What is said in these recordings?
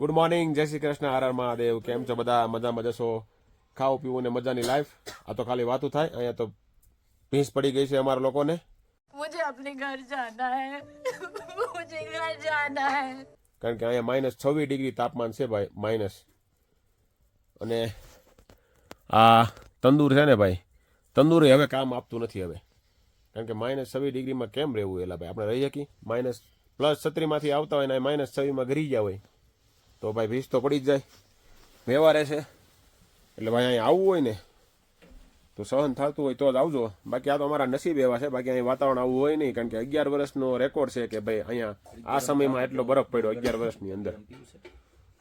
Good morning, જય શ્રી કૃષ્ણ, હર હર મહાદેવ. કેમ છો બધા? મજામાં જશો? ખાવું પીવું ને મજાની લાઈફ. આ તો ખાલી વાતું થાય, અહીંયા તો ભીંસ પડી ગઈ છે અમારા લોકોને. मुझे अपने घर जाना है मुझे घर जाना है કારણ કે અહીંયા -26 ડિગ્રી તાપમાન છે ભાઈ, માઇનસ. અને આ તંદૂર છે ને ભાઈ, તંદૂરે હવે કામ આપતું નથી હવે. કારણ કે -26 ડિગ્રીમાં કેમ રહેવું એલા ભાઈ? આપણે રહી શકીએ? +36માંથી આવતા હોય ને -26માં ઘરી ગયા હોય તો ભાઈ ભીંસ તો પડી જ જાય. વ્યવહાર છે એટલે ભાઈ અહીંયા આવવું હોય ને તો સહન થતું હોય તો જ આવજો. બાકી આ તો અમારા નસીબ એવા છે. બાકી અહીં વાતાવરણ આવવું હોય નહીં. કારણ કે 11 વર્ષનો રેકોર્ડ છે કે ભાઈ અહીંયા આ સમયમાં એટલો બરફ પડ્યો 11 વર્ષની અંદર.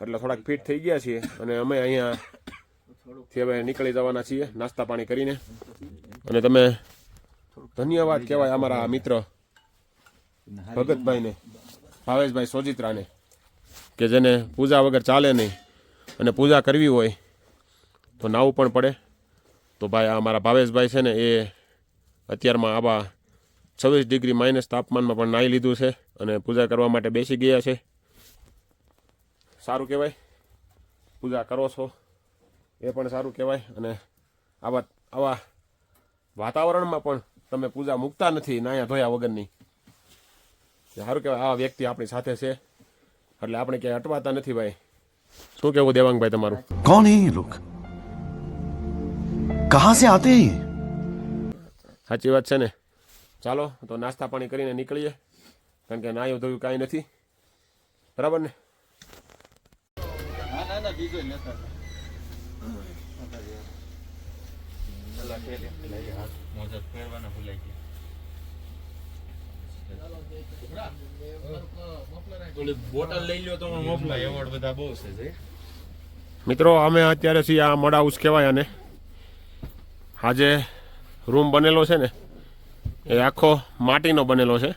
એટલે થોડાક ફિટ થઈ ગયા છીએ અને અમે અહીંયાથી હવે નીકળી જવાના છીએ નાસ્તા પાણી કરીને. અને તમે ધન્યવાદ કહેવાય અમારા મિત્ર ભગતભાઈને, ભાવેશભાઈ સોજિત્રાને, કે જેને પૂજા વગર ચાલે નહીં અને પૂજા કરવી હોય તો નાવું પણ પડે. તો ભાઈ આ અમારા ભાવેશભાઈ છે ને એ અત્યારમાં આવા 26 ડિગ્રી માઇનસ તાપમાનમાં પણ નાહી લીધું છે અને પૂજા કરવા માટે બેસી ગયા છે. સારું કહેવાય, પૂજા કરો છો એ પણ સારું કહેવાય. અને આવા વાતાવરણમાં પણ તમે પૂજા મૂકતા નથી નાયા ધોયા વગરની, સારું કહેવાય. આવા વ્યક્તિ આપણી સાથે છે એટલે આપણે ક્યાંય અટવાતા નથી ભાઈ. શું કહેવું દેવાંગભાઈ તમારું? कौन है ये लोग? कहां से आते हैं? સાચી વાત છે ને. ચાલો તો નાસ્તા પાણી કરીને નીકળીએ, કારણ કે નાયું ધોયું કાંઈ નથી, બરાબર ને? મિત્રો અમે અત્યારે છીએ આ મડ હાઉસ કહેવાય અને આજે રૂમ બનેલો છે ને એ આખો માટીનો બનેલો છે.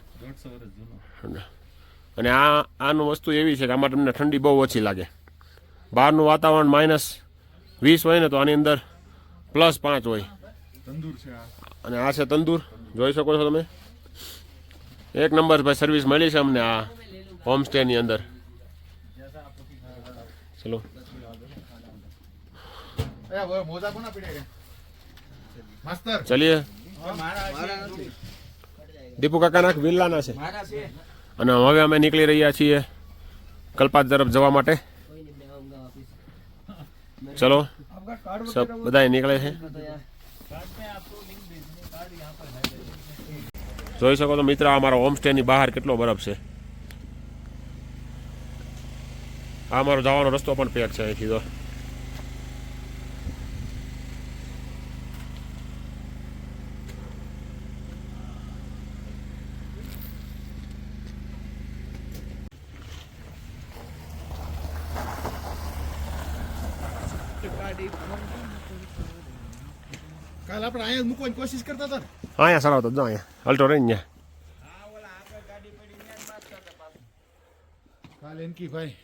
અને આનું વસ્તુ એવી છે કે આમાં તમને ઠંડી બહુ ઓછી લાગે. બહારનું વાતાવરણ -20 હોય ને તો આની અંદર +5 હોય. અને આ છે તંદૂર, જોઈ શકો છો તમે. એક નંબર ભાઈ સર્વિસ મળી છે અમને આ હોમસ્ટેની અંદર. ચલો ચલીએ. દીપુ કાકાના વિલ્લાના છે. અને હવે અમે નીકળી રહ્યા છીએ કલ્પાત તરફ જવા માટે. ચલો બધા નીકળે છે. જોઈ શકો તો મિત્ર અમારા હોમસ્ટેની બહાર કેટલો બરફ છે. આ અમારો જવાનો રસ્તો પણ પેક છે અહીંથી. તો કાલ આપણે અહીંયા મૂકવાની કોશિશ કરતા હતા ને. અહીંયા સરાવતો જો અહીંયા અલ્ટો રહીને કાલ એનકી ભાઈ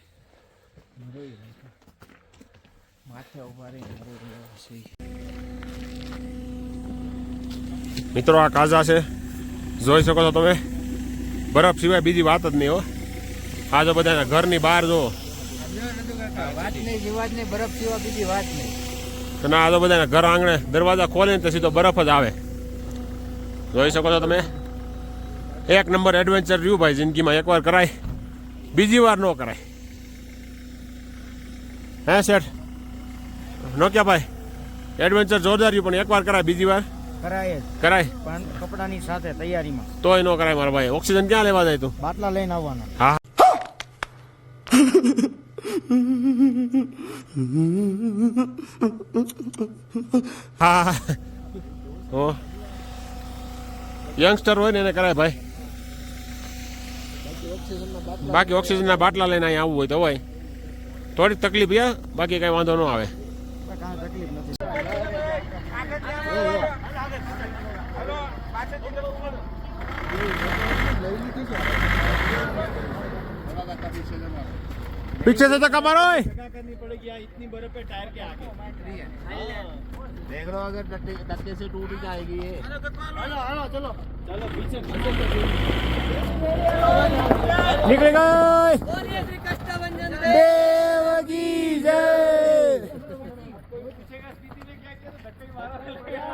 મિત્રો આ કાઝા છે, જોઈ શકો છો તમે. બરફ સિવાય બીજી વાત જ નહીં હો. આ જો બધાના ઘરની બહાર જો બરફ સિવાય બીજી વાત નહીં. અને આ તો બધાના ઘર આંગણે દરવાજા ખોલે ને તો સીધો બરફ જ આવે. જોઈ શકો છો તમે. એક નંબર એડવેન્ચર રહ્યું ભાઈ જિંદગીમાં. એકવાર કરાય, બીજી વાર ન કરાય. હે શેઠ નોકિયા ભાઈ? એડવેન્ચર જોરદાર રહ્યું પણ એકવાર કરાય, બીજી વાર કરાય પણ કપડાની સાથે તૈયારીમાં તોય ન કરાય મારા ભાઈ. ઓક્સિજન ક્યાં લેવા જાય તું? બાટલા લઈને આવવાના. હા હા ઓ યંગસ્ટર હોય ને એને કરાય ભાઈ. બાકી ઓક્સિજનના બાટલા લઈને અહીંયા આવવું હોય તો હોય. થોડીક તકલીફ યા, બાકી કઈ વાંધો ન આવે. पीछे से धक्का मारो. करनी पड़ेगी यहाँ, इतनी बर्फ है टायर के आगे. देख लो अगर डट्टे से टूट जाएगी ये. चलो चलो चलो पीछे निकल गए.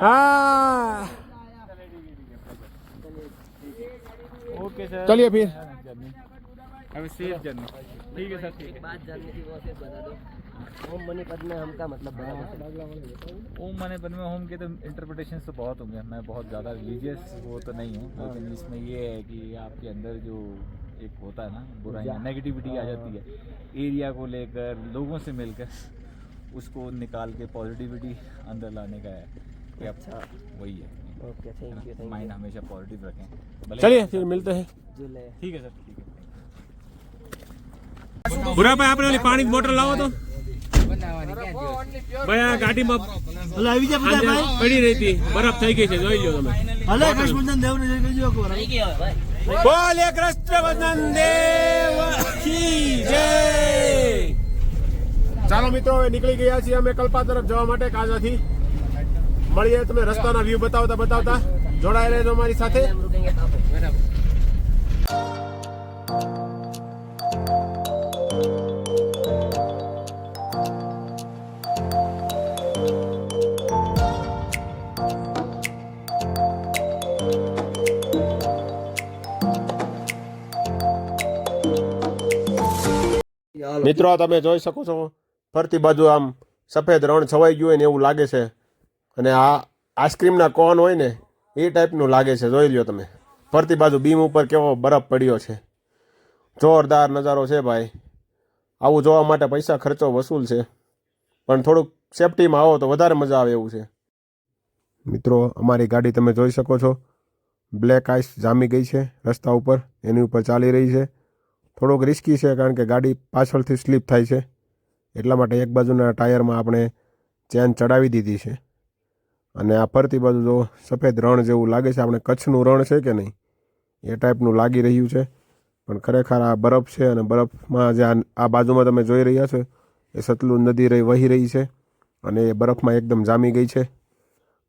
हाँ ओके सर। चलिए फिर। अभी सेफ जर्नी। ठीक है सर, ठीक है। बात जाननी थी वो सिर्फ बता दो। ओम मनी पद में हम का मतलब बता दो। ओम मने पद में होम के तो इंटरप्रिटेशन तो बहुत होंगे। मैं बहुत ज़्यादा रिलीजियस वो तो नहीं हूँ, लेकिन इसमें ये है कि आपके अंदर जो एक होता है ना बुराइयाँ, नेगेटिविटी आ जाती है एरिया को लेकर, लोगों से मिलकर उसको निकाल के पॉजिटिविटी अंदर लाने का है। ये अच्छा वही है। Okay, thank you. माइंड हमेशा पॉजिटिव रखें। चलिए फिर मिलते हैं। ठीक है सर, ठीक है। बुरा भाई आपने वाली पानी की बोतल लाओ तो ભાઈ આ ગાડીમાં પડી રહી હતી, બરફ થઈ ગઈ છે, જોઈ લો તમે. બોલે કૃષ્ણવર્ધન દેવ કી જય. ચાલો મિત્રો, હવે નીકળી ગયા છીએ અમે કલ્પા તરફ જવા માટે કાજાથી. મળીએ તમે રસ્તાના વ્યૂ બતાવતા બતાવતા. જોડાઈ રહેજો અમારી સાથે. हम रुकेंगे कहाँ पे? મિત્રો તમે જોઈ શકો છો, ફરતી બાજુ આમ સફેદ રણ છવાઈ ગયું હોય ને એવું લાગે છે. અને આ આઈસ્ક્રીમના કોન હોય ને એ ટાઈપનું લાગે છે. જોઈ લ્યો તમે, ફરતી બાજુ બીમ ઉપર કેવો બરફ પડ્યો છે. જોરદાર નજારો છે ભાઈ. આવું જોવા માટે પૈસા ખર્ચો વસૂલ છે, પણ થોડુંક સેફટીમાં આવો તો વધારે મજા આવે એવું છે. મિત્રો અમારી ગાડી તમે જોઈ શકો છો, બ્લેક આઈસ જામી ગઈ છે રસ્તા ઉપર, એની ઉપર ચાલી રહી છે. થોડોક રિસ્કી છે કારણ કે ગાડી પાછળથી સ્લીપ થાય છે, એટલા માટે એક બાજુના ટાયરમાં આપણે ચેન ચડાવી દીધી છે. અને આ ફરતી બાજુ જો સફેદ રણ જેવું લાગે છે, આપણે કચ્છનું રણ છે કે નહીં એ ટાઈપનું લાગી રહ્યું છે, પણ ખરેખર આ બરફ છે. અને બરફમાં જે આ બાજુમાં તમે જોઈ રહ્યા છો એ સતલુજ નદી વહી રહી છે, અને એ બરફમાં એકદમ જામી ગઈ છે.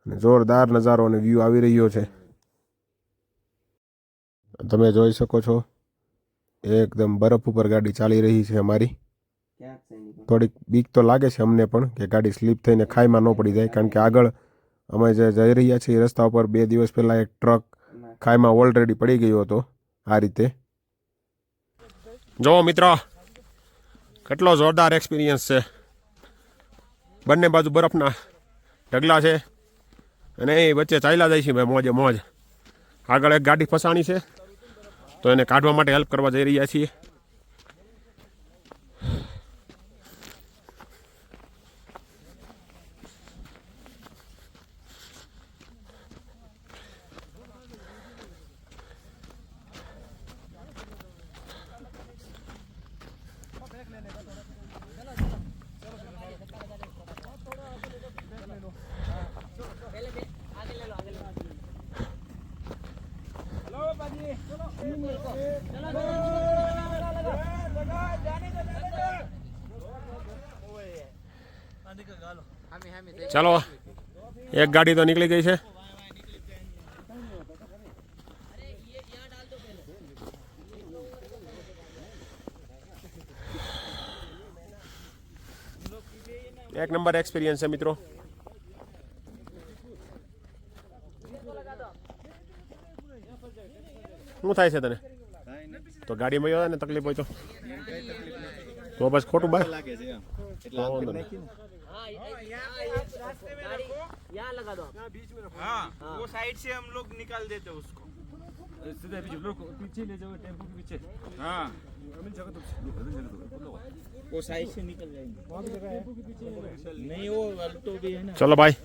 અને જોરદાર નજારો અને વ્યૂ આવી રહ્યો છે. તમે જોઈ શકો છો, એકદમ બરફ ઉપર ગાડી ચાલી રહી છે અમારી. થોડીક બીક તો લાગે છે અમને પણ કે ગાડી સ્લીપ થઈને ખાઈમાં ન પડી જાય, કારણ કે આગળ અમે જે જઈ રહ્યા છીએ રસ્તા ઉપર 2 દિવસ પહેલાં એક ટ્રક ખાઈમાં ઓલરેડી પડી ગયો હતો આ રીતે. જો મિત્રો, કેટલો જોરદાર એક્સપિરિયન્સ છે. બંને બાજુ બરફના ઢગલા છે અને એ વચ્ચે ચાલ્યા જાય છે ભાઈ મોજે મોજ. આગળ એક ગાડી ફસાણી છે તો એને કાઢવા માટે હેલ્પ કરવા જઈ રહ્યા છીએ. ચાલો, એક ગાડી તો નીકળી ગઈ છે. એક નંબર એક્સપિરિયન્સ છે મિત્રો. શું થાય છે તને? તો ગાડીમાં આવ્યો ને તકલીફ હોય તો બસ ખોટું બાય. यहाँ लगा दो। हाँ, वो साइड से हम लोग निकाल देते उसको। सीधा पीछे ले जाओ, टेम्पो के पीछे। हाँ, वो साइड से निकल जाएंगे। नहीं, वो अल्टो भी है ना। ચલો ભાઈ,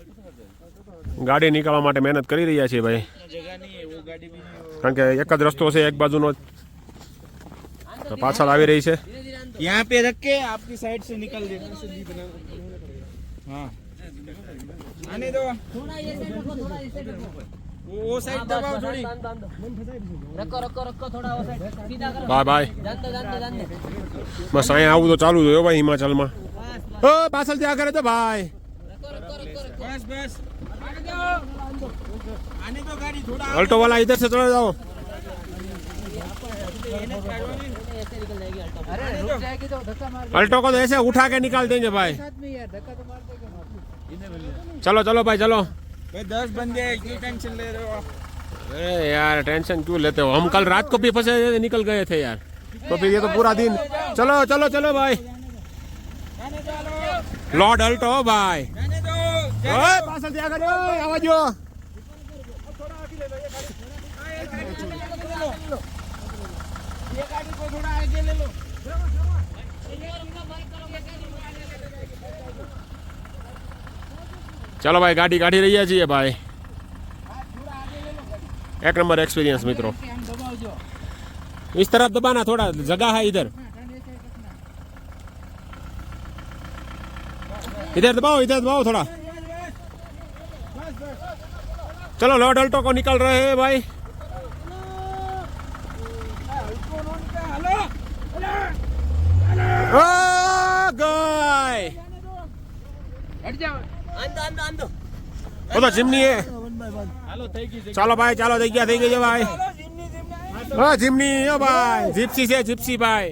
ગાડી નીકળવા માટે મહેનત કરી રહ્યા છીએ ભાઈ, जगह नहीं है, वो गाड़ी भी नहीं। કારણ કે એક જ રસ્તો છે એક બાજુનો, તો પાછળ આવી રહી છે. यहाँ पे रख के आपकी साइड से निकल देते। हाँ, आने दो। थोड़ा ये साइड रखो, थोड़ा इस साइड रखो। वो साइड दबाओ थोड़ी। रखो रखो रखो, थोड़ा वो साइड सीधा करो। Bye bye. जान दो जान दो जान दो। બસ અહીંયા આવું તો ચાલુ જ હોય ભાઈ હિમાચલમાં. ઓ પાછળ ત્યાં કરે તો ભાઈ. रखो रखो रखो रखो। बस बस, आने दो गाड़ी थोड़ा। अल्टो वाला इधर से चले जाओ. ऐसे निकल जाएगी अल्टो। अरे रुक जाएगी तो धक्का मार अल्टो को तो ऐसे उठा के निकाल देंगे भाई. चलो चलो भाई चलो. भाई 10 बंदे हैं, क्यों टेंशन ले रहे हो? अरे यार टेंशन क्यों लेते हो, हम कल रात को भी फंसे निकल गए थे यार, तो फिर ये तो पूरा दिन। चलो चलो चलो भाई, लॉर्ड अल्टो भाई, ओए पासल दिया करो आवाज जो। ये गाड़ी को थोड़ा आगे ले लो। चलो भाई गाड़ी काढ़ी रही છીએ भाई, एक नंबर एक्सपीरियंस मित्रों। इस तरफ दबाना, थोड़ा जगह है इधर, इधर दबाओ थोड़ा। चलो लॉर्ड अल्टो को निकल रहे हैं भाई। ओ गाय वो तो जिमनी है। ચાલો ભાઈ ચાલો, થઈ ગઈ છે ભાઈ। હા જીમની, ઓ ભાઈ જીપ્સી છે, જીપ્સી ભાઈ।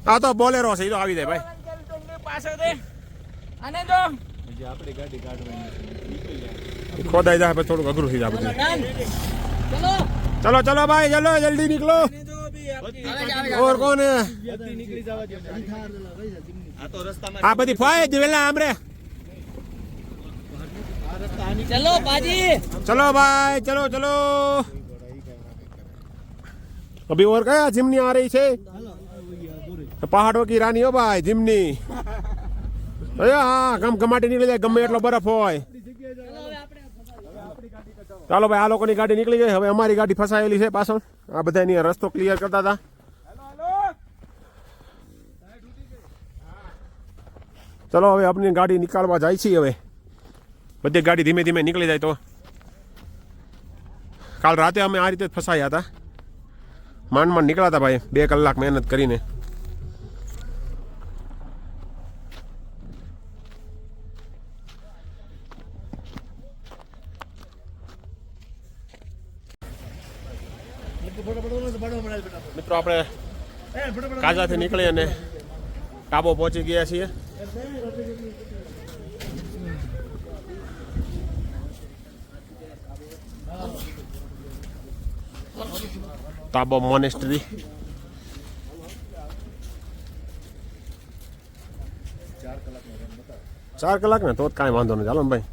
આ તો બોલેરો છે, એ તો આવી જાય ભાઈ। પાછળ દે આને દો। આપણી ગાડી કાઢવાની ખોદાઈ જાય પછી થોડુંક અઘરું થઈ જાય બધું। ચલો ચલો ભાઈ ચલો, જલ્દી निकलो। और कौन है? આ બધી ફાય વેલા આમરે। चलो बाजी। चलो भाई चलो चलो। अभी और क्या जिमनी आ रही है, पहाड़ों की रानी हो भाई जिमनी। अरे हाँ गमगमाटी निकली जाए, गमे એટલો બરફ હોય। ચાલો ભાઈ, આ લોકોની ગાડી નીકળી ગઈ, હવે અમારી ગાડી ફસાયેલી છે પાછળ। આ બધા એની રસ્તો ક્લિયર કરતા હતા। ચલો હવે આપણી ગાડી નીકાળવા જાય છે। હવે બધી ગાડી ધીમે ધીમે નીકળી જાય તો। કાલ રાતે અમે આ રીતે જ ફસાયા હતા, માંડ માંડ નીકળ્યા હતા ભાઈ, 2 કલાક મહેનત કરીને। મિત્રો આપણે કાજાથી નીકળી અને કાબો પહોંચી ગયા છીએ। તાબો મોનેસ્ટ્રી, 4 કલાક ને તો કાંઈ વાંધો નહીં। ચાલો ને ભાઈ,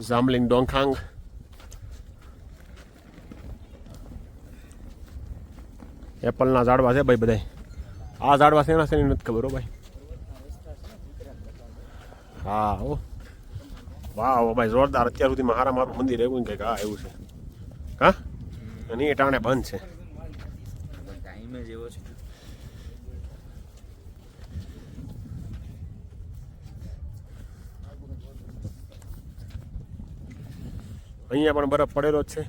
જામલિંગ ડોંગખાંગ એપલના ઝાડવા છે ભાઈ બધાય। આ ઝાડવા શેના શેની નથી ખબર હો ભાઈ। હા ઓ વાહ ભાઈ જોરદાર, અત્યાર સુધીમાં હારા મારું મંદિર એવું કંઈક હા એવું છે। હા અને એ ટાણે બંધ છે। ટાઈમ જ એવો છે। અહીંયા પણ બરફ પડેલો જ છે।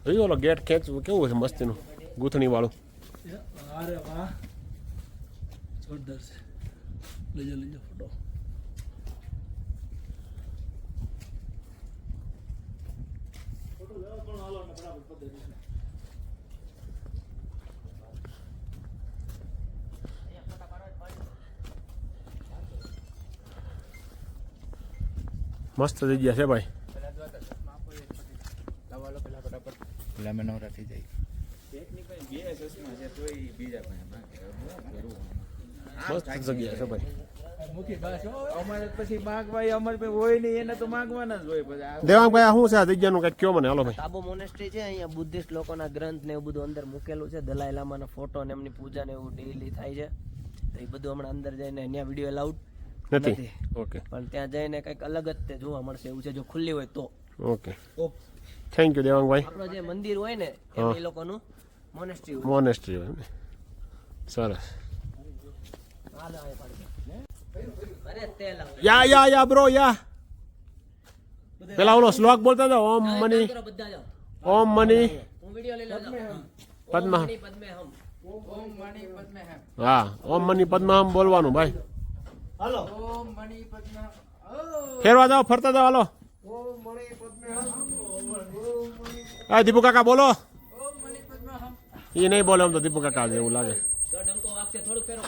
જોયું ઓલો ગેટ ખેંચ કેવું છે મસ્તીનું, ગૂંથણી વાળું। અરે વાહ જોરદાર છે, લેજો ફોટો। મસ્ત જગ્યા છે ભાઈ। મસ્ત જગ્યા છે ભાઈ। અમારે પછી માગવાય અમારે પાસે હોય નહીં, એને તો માગવાના જ હોય પછી। દેવાંગભાઈ આ શું છે આ જગ્યાનું કંઈક કયો મને, હાલો ભાઈ। તાબો મોનેસ્ટ્રી છે, અહીંયા બુદ્ધિસ્ટ લોકોના ગ્રંથ ને એવું બધું અંદર મૂકેલું છે, દલાઈ લામાના ફોટો ને એમની પૂજા ને એવું ડેઈલી થાય છે। તો એ બધું હમણાં અંદર જઈને અહીંયા વિડીયો એલાઉડ નથી, ઓકે, પણ ત્યાં જઈને કંઈક અલગ જ તે જોવા મળશે એવું છે, જો ખુલ્લી હોય તો। Okay thank you Devangbhai. આપણો જે મંદિર હોય ને એ લોકોનું મોનેસ્ટ્રી હોય। મોનેસ્ટ્રી હોય ને, સરસ। અરે તેલ યા યા યા બ્રો યા। પેલા ઓલો શ્લોક બોલતા જાઓ ઓમ મની બધા જાઓ ઓમ મની હું વિડિયો લઈ લઉં પદ્મ પદ્મે હમ હા ઓમ મની પદ્મહમ બોલવાનું ભાઈ हेलो ફેરવા જાઓ ફરતા જાઓ હાલો હા દીપુ કાકા બોલો એ નહીં બોલે આમ તો દીપુ કાકા જેવું લાગે તો ડંકો વાગશે થોડુંક ફેરો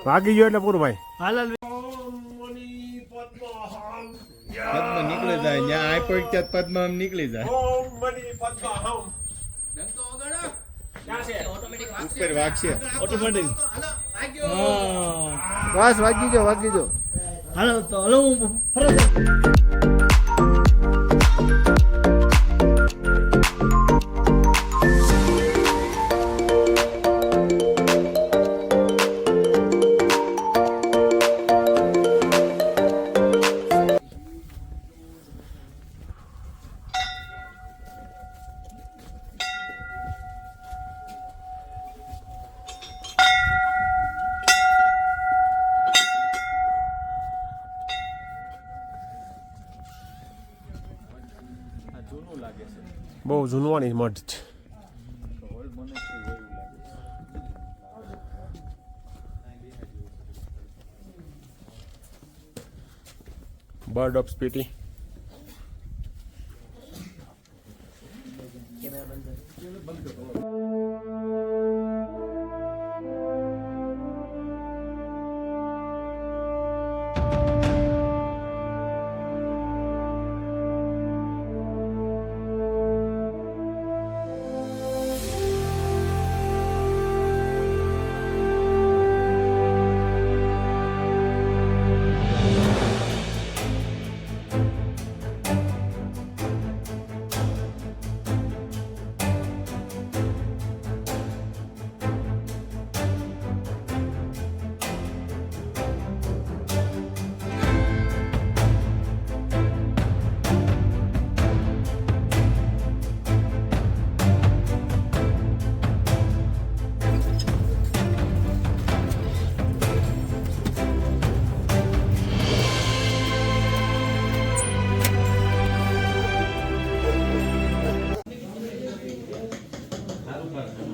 વાગી ગયો એટલે પૂરું ભાઈ પદ્મ નીકળી જાય જ્યાં આ પોઈન્ટ ત્યાં પદ્મ આમ નીકળી જાય ઉપર વાગશે ऑटोमेटिक बस वागी जो हेलो तो हेलो फरक બહુ જૂનવાણી મઠ છે બર્ડ ઓફ સ્પીટી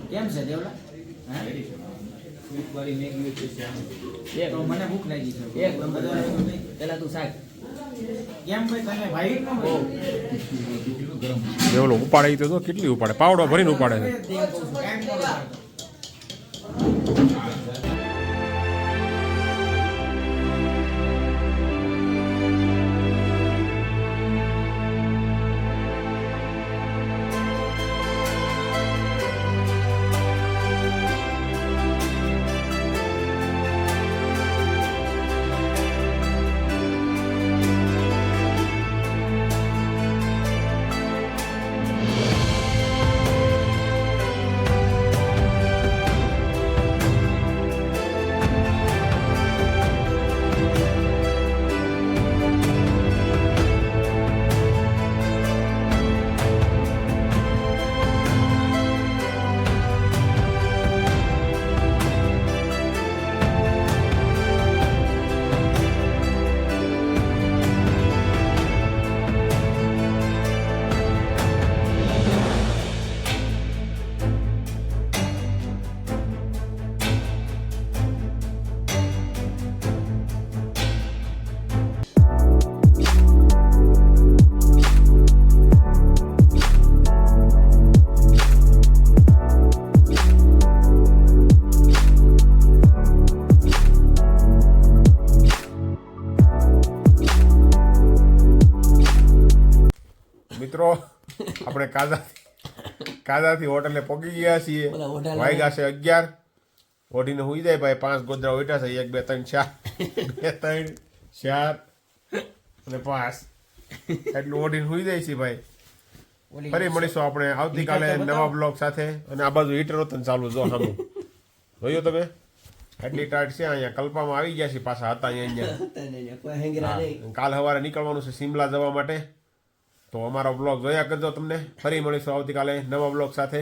કેમ છે દેવલા સ્વીટ વાળી મેગી છે તો મને ભૂખ લાગી છે એક નંબર પેલા તું શાક કેમ ભાઈ તને ભાઈ નો દેવલો ઉપાડે ઈ તો કેટલી ઉપાડે પાવડો ભરીને ઉપાડે છે મિત્રો આપણે કાદાથી હોટલે પહોંચી ગયા છીએ વાગ્યા છે 11 ઓઢીને હુઈ જાય ભાઈ 5 ગોદરા ઉઠ્યા છે 1 2 3 4 અને 5 એટલું ઓઢીને હુઈ જાય છે ભાઈ ફરી મળીશું આપણે આવતીકાલે નવા બ્લોગ સાથે અને આ બાજુ હીટર હોતન ચાલુ જો સામું જોયો તમે એટલી ટાઈટ છે અહીંયા કલ્પામાં આવી ગયા છે પાછા હતા અહીંયા કાલ સવારે નીકળવાનું છે સિમલા જવા માટે તો અમારો બ્લોગ જોયા કરજો. તમને ફરી મળીશું આવતીકાલે નવા બ્લોગ સાથે.